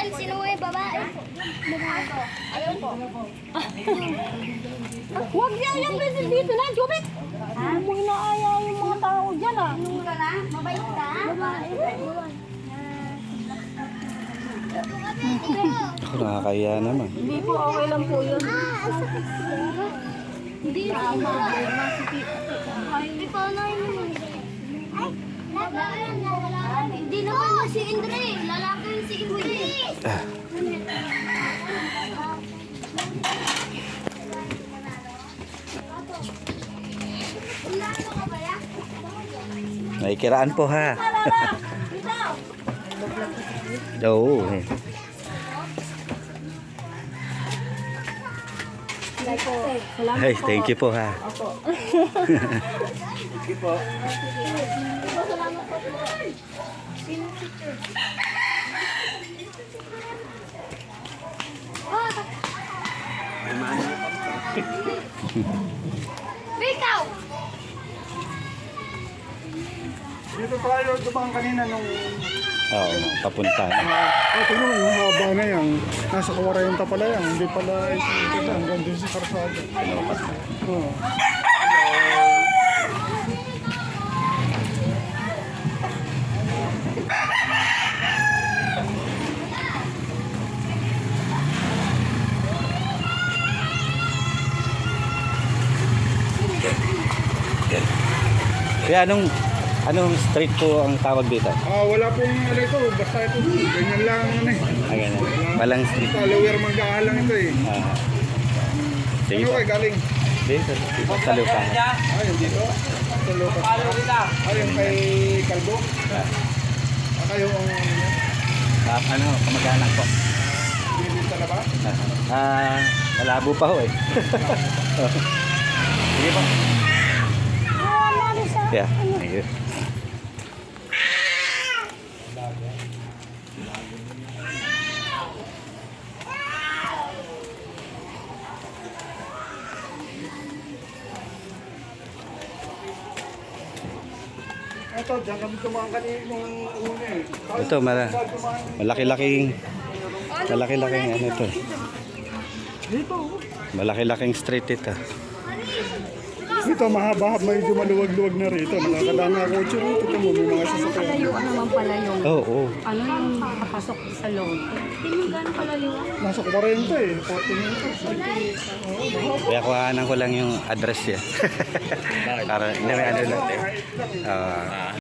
Dahil sino ay babae. Ayun po. Huwag niya yung resin dito na, Jubit. Mo inaaya yung mga tao dyan ah. Ano ka na? Mabait ka? Ako nakakaya naman. Hindi po, okay lang po yun. Hindi na. Hindi pa na yun. Hindi naman na si Indre. Lalaki si Indre. Nakikiraan po ha. Oo. Ay, thank you po ha. Ikaw! Dito tayo dumaan kanina nung... Oo, papunta. tingnan mo yung haba na yan. Nasa 40 pala yan. Hindi pala ito yan. Hanggang din sa karsada. Oo. Kaya anong street po ang tawag dito? Wala pong ano ito. Basta ito. Ganyan lang ano eh. Ayan. Walang street. Follower magdaan lang ito eh. Sige Ano po. kayo galing? Dito, sa lupa. Ayun dito. Sa Lucas. Ayun kay Kalbo. Kayo ang Ano, kamag-anak po. bibinta na ba? Malabo pa ho eh. Sige po. Yeah, thank you. Ito, dyan kami tumaan kanina nung una eh. Ito, malaki-laking ano ito. Malaki-laking street ito. Ito, mahaba, medyo maluwag-luwag na rito. Nakakadaan na kotse rito. Ito mo, may mga sasakyan. Palayuan naman pala yung, Oo. ano yung nakapasok sa loob. Hindi yung gano'n palayuan. Nasa 40 eh, 40 minutes. Kaya kuhanan ko lang yung address niya. Para, hindi may ano lang.